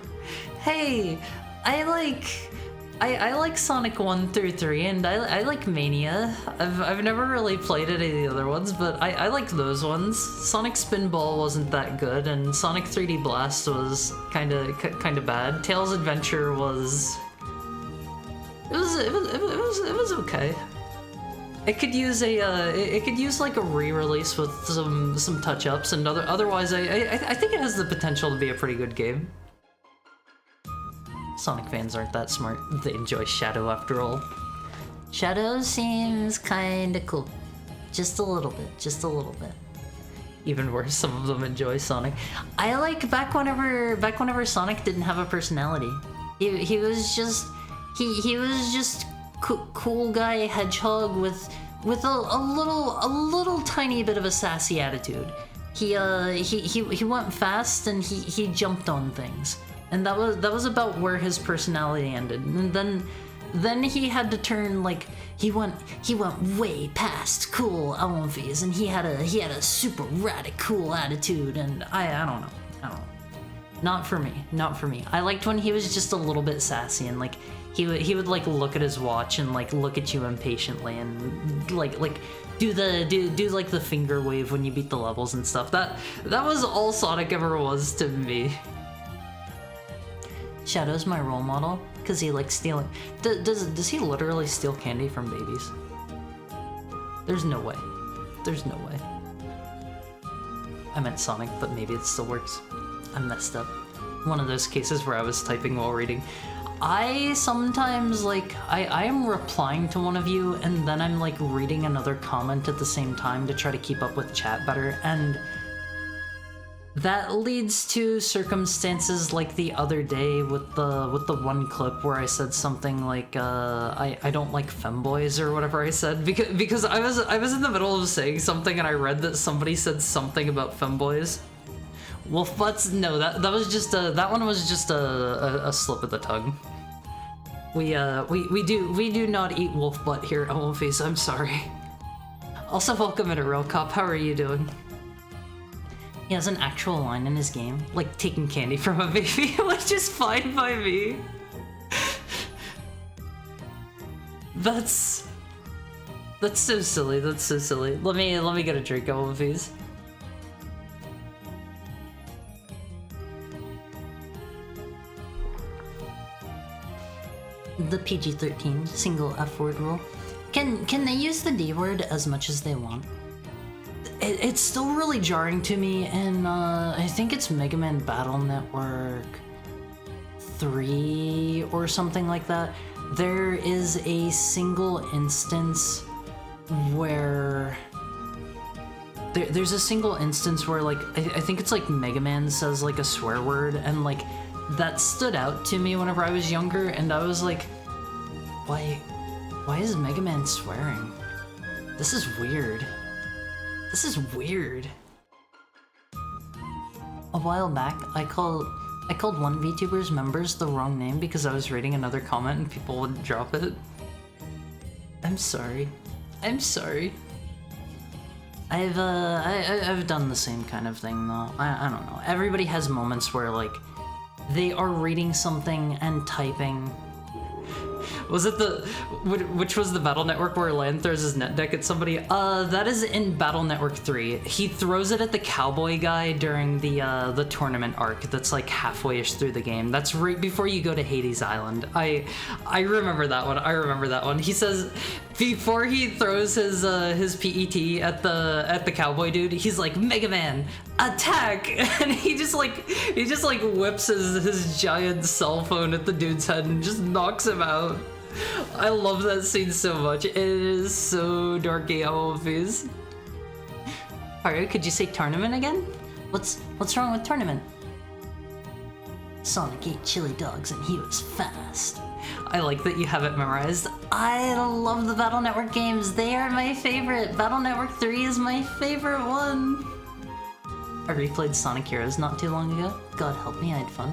Hey, I like Sonic 1 through 3, and I like Mania. I've never really played any of the other ones, but I like those ones. Sonic Spinball wasn't that good, and Sonic 3D Blast was kind of bad. Tails Adventure was it was okay. It could use like a re-release with some touch-ups, and otherwise I think it has the potential to be a pretty good game. Sonic fans aren't that smart. They enjoy Shadow after all. Shadow seems kinda cool. Just a little bit. Even worse, some of them enjoy Sonic. I like back whenever Sonic didn't have a personality. He was just cool guy hedgehog with with a little tiny bit of a sassy attitude. He went fast and he jumped on things, and that was about where his personality ended. And then he had to turn, like, he went way past cool Alphys, and he had a super radical attitude, and I don't know. Not for me. I liked when he was just a little bit sassy, and like he would like look at his watch and like look at you impatiently, and like do like the finger wave when you beat the levels and stuff. That was all Sonic ever was to me. Shadow's my role model because he likes stealing. Does he literally steal candy from babies? There's no way. There's no way. I meant Sonic, but maybe it still works. I messed up. One of those cases where I was typing while reading. I sometimes, like, I am replying to one of you, and then I'm, like, reading another comment at the same time to try to keep up with chat better, and that leads to circumstances like the other day with the one clip where I said something like, I don't like femboys or whatever I said, because I was in the middle of saying something and I read that somebody said something about femboys. Wolf butts? No, that was just that one was just a slip of the tongue. We do not eat wolf butt here at Wolfies, I'm sorry. Also, welcome to Real Cop, how are you doing? He has an actual line in his game, like taking candy from a baby, which is fine by me. That's so silly, that's so silly. Let me get a drink of Wolfies. The PG-13 single F-word rule. Can they use the D-word as much as they want? It's still really jarring to me, and I think it's Mega Man Battle Network 3 or something like that. There is a single instance where there's a single instance where, like, I think it's like Mega Man says like a swear word, and like that stood out to me whenever I was younger, and I was like, why is Mega Man swearing? This is weird. This is weird. A while back, I called one VTuber's members the wrong name because I was reading another comment and people wouldn't drop it. I'm sorry. I'm sorry. I've done the same kind of thing though. I don't know. Everybody has moments where like they are reading something and typing. Was it which was the Battle Network where Lan throws his net deck at somebody? That is in Battle Network 3. He throws it at the cowboy guy during the tournament arc that's like halfway-ish through the game. That's right before you go to Hades Island. I remember that one. I remember that one. He says before he throws his PET at the cowboy dude, he's like, Mega Man, attack! And he just like whips his giant cell phone at the dude's head and just knocks him out. I love that scene so much. It is so dorky how it is. Haru, could you say tournament again? What's wrong with tournament? Sonic ate chili dogs and he was fast. I like that you have it memorized. I love the Battle Network games. They are my favorite. Battle Network 3 is my favorite one. I replayed Sonic Heroes not too long ago. God help me, I had fun.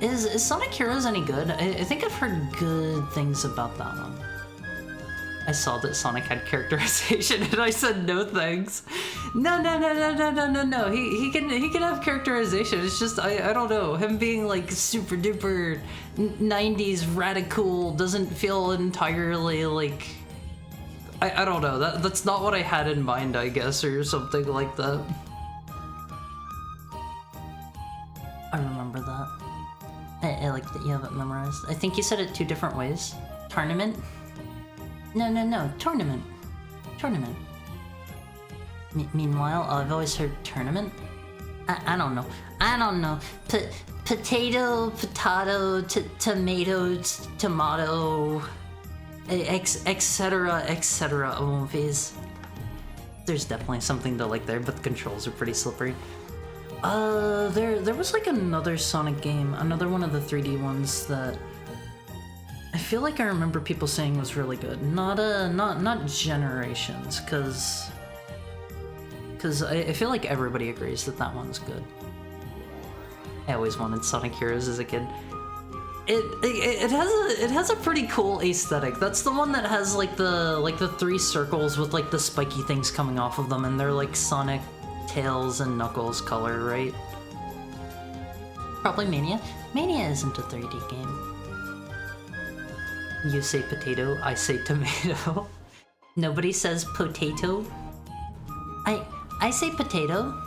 Is Sonic Heroes any good? I think I've heard good things about that one. I saw that Sonic had characterization and I said no thanks. No. He can have characterization. It's just I don't know. Him being like super duper 90s radical doesn't feel entirely like I don't know. That's not what I had in mind, I guess, or something like that. I remember that. I like that you have it memorized. I think you said it 2 different ways. Tournament? No. Tournament. Tournament. Meanwhile, I've always heard tournament. I don't know. Potato, tomato, tomato, etc. movies. There's definitely something to like there, but the controls are pretty slippery. There was like another Sonic game, another one of the 3D ones that I feel like I remember people saying was really good. Not Generations, cause I feel like everybody agrees that that one's good. I always wanted Sonic Heroes as a kid. It has a pretty cool aesthetic. That's the one that has like the 3 circles with like the spiky things coming off of them, and they're like Sonic, Tails, and Knuckles color, right? Probably Mania. Mania isn't a 3D game. You say potato, I say tomato. Nobody says potato. I say potato.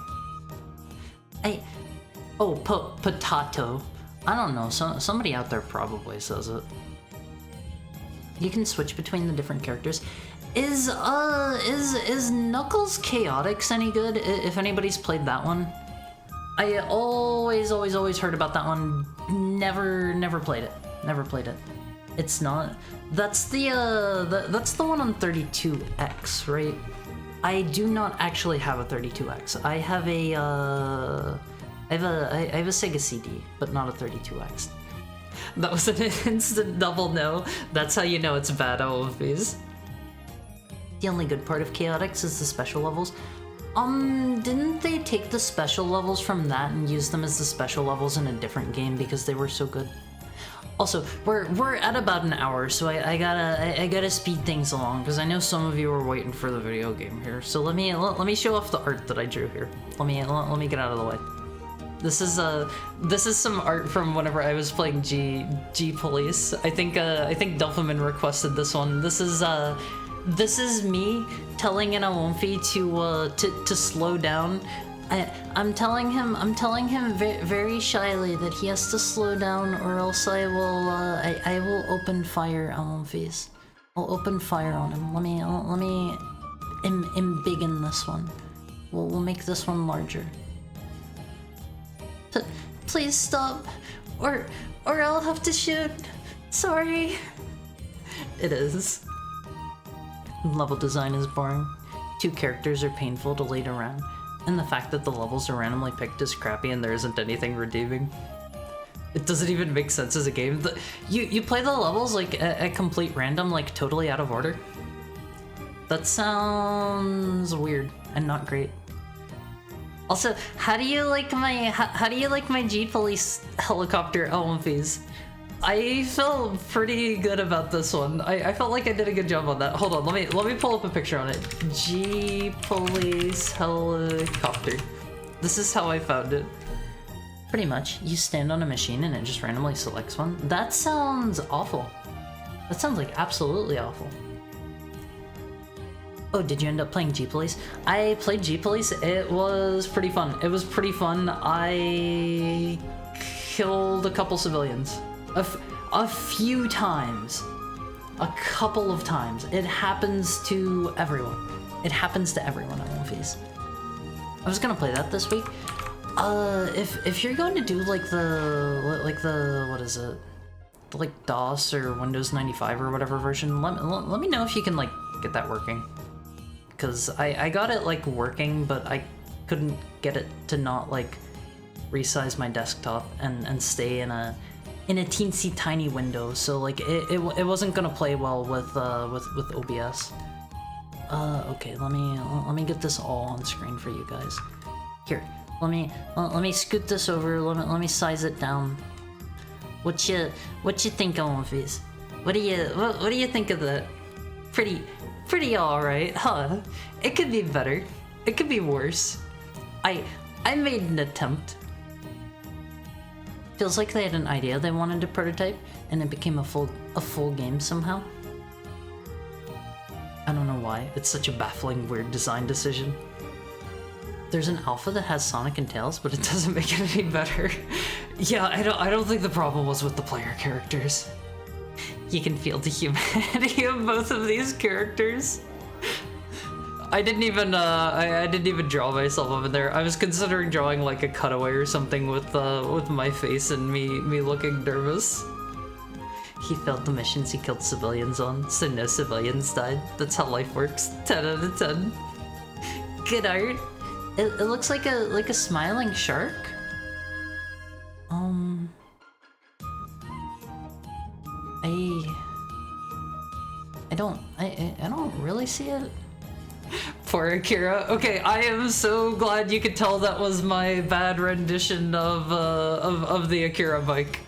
Potato. I don't know. Somebody out there probably says it. You can switch between the different characters. Is Knuckles Chaotix any good? If anybody's played that one, I always heard about that one. Never played it. Never played it. It's not. That's the one on 32X, right? I do not actually have a 32X. I have a Sega CD, but not a 32X. That was an instant double no. That's how you know it's bad OFBs. The only good part of Chaotix is the special levels. Didn't they take the special levels from that and use them as the special levels in a different game because they were so good? Also, we're at about an hour, so I gotta speed things along because I know some of you are waiting for the video game here. So let me show off the art that I drew here. Let me get out of the way. This is some art from whenever I was playing G Police. I think Delphiman requested this one. This is me telling an Awomfi to slow down. I'm telling him very shyly that he has to slow down, or else I will open fire on Awomfi's. I'll open fire on him. Let me embiggen this one. We'll make this one larger. Please stop, or I'll have to shoot. Sorry. It is. Level design is boring. 2 characters are painful to lead around, and the fact that the levels are randomly picked is crappy and there isn't anything redeeming. It doesn't even make sense as a game. You play the levels like at complete random, like totally out of order. That sounds weird and not great. Also, how do you like my G-Police helicopter Olympies? I felt pretty good about this one. I felt like I did a good job on that. Hold on, let me pull up a picture on it. G-Police helicopter. This is how I found it. Pretty much, you stand on a machine and it just randomly selects one. That sounds awful. That sounds like absolutely awful. Oh, did you end up playing G-Police? I played G-Police. It was pretty fun. It was pretty fun. I killed a couple civilians. A few times. A couple of times. It happens to everyone. It happens to everyone on Wolfies. I was gonna play that this week. If you're going to do like the what is it? The, like DOS or Windows 95 or whatever version, let me know if you can like get that working. Cause I got it like working, but I couldn't get it to not like resize my desktop and stay in a teensy tiny window. So like it wasn't gonna play well with OBS. Okay, let me get this all on screen for you guys. Here, let me scoot this over. Let me size it down. What you think of Wolfies? What do you think of that? Pretty alright, huh? It could be better. It could be worse. I made an attempt. Feels like they had an idea they wanted to prototype, and it became a full game somehow. I don't know why. It's such a baffling, weird design decision. There's an alpha that has Sonic and Tails, but it doesn't make it any better. Yeah, I don't think the problem was with the player characters. You can feel the humanity of both of these characters. I didn't even draw myself up in there. I was considering drawing like a cutaway or something with my face and me looking nervous. He failed the missions he killed civilians on, so no civilians died. That's how life works. 10 out of 10. Good art. It looks like a smiling shark. don't really see it. Poor Akira. Okay, I am so glad you could tell that was my bad rendition of the Akira bike.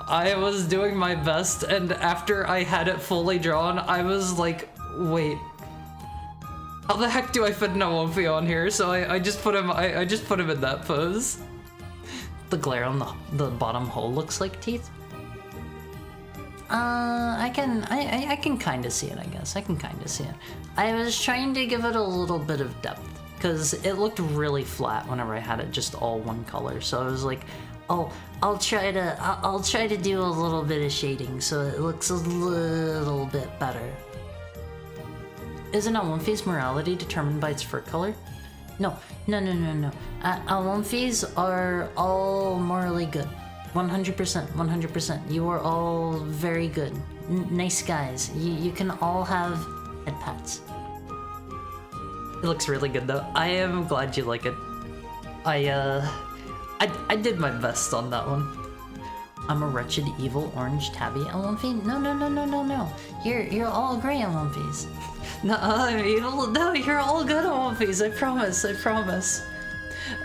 I was doing my best, and after I had it fully drawn, I was like, wait, how the heck do I fit an Omfi on here? So I just put him I just put him in that pose. The glare on the bottom hole looks like teeth. I can kind of see it, I guess. I can kind of see it. I was trying to give it a little bit of depth because it looked really flat whenever I had it just all one color. So I was like, oh, I'll try to do a little bit of shading so it looks a little bit better. Isn't a Omfi's morality determined by its fur color? No. Omfis are all morally good. 100%, 100%. You are all very good. Nice guys. You can all have head pats. It looks really good though. I am glad you like it. I did my best on that one. I'm a wretched, evil, orange, tabby Omfi? No. You're all gray Omfis. No, I'm evil. No, you're all good Omfis. I promise.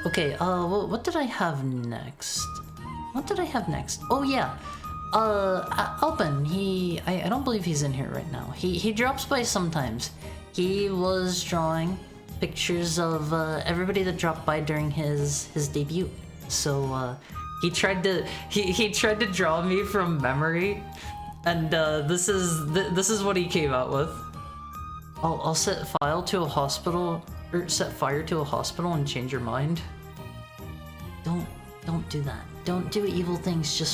Okay, what did I have next? Oh yeah, Alpin, I don't believe he's in here right now. He drops by sometimes. He was drawing pictures of everybody that dropped by during his debut. So he tried to draw me from memory, and this is what he came out with. I'll set fire to a hospital and change your mind. Don't do that. Don't do evil things just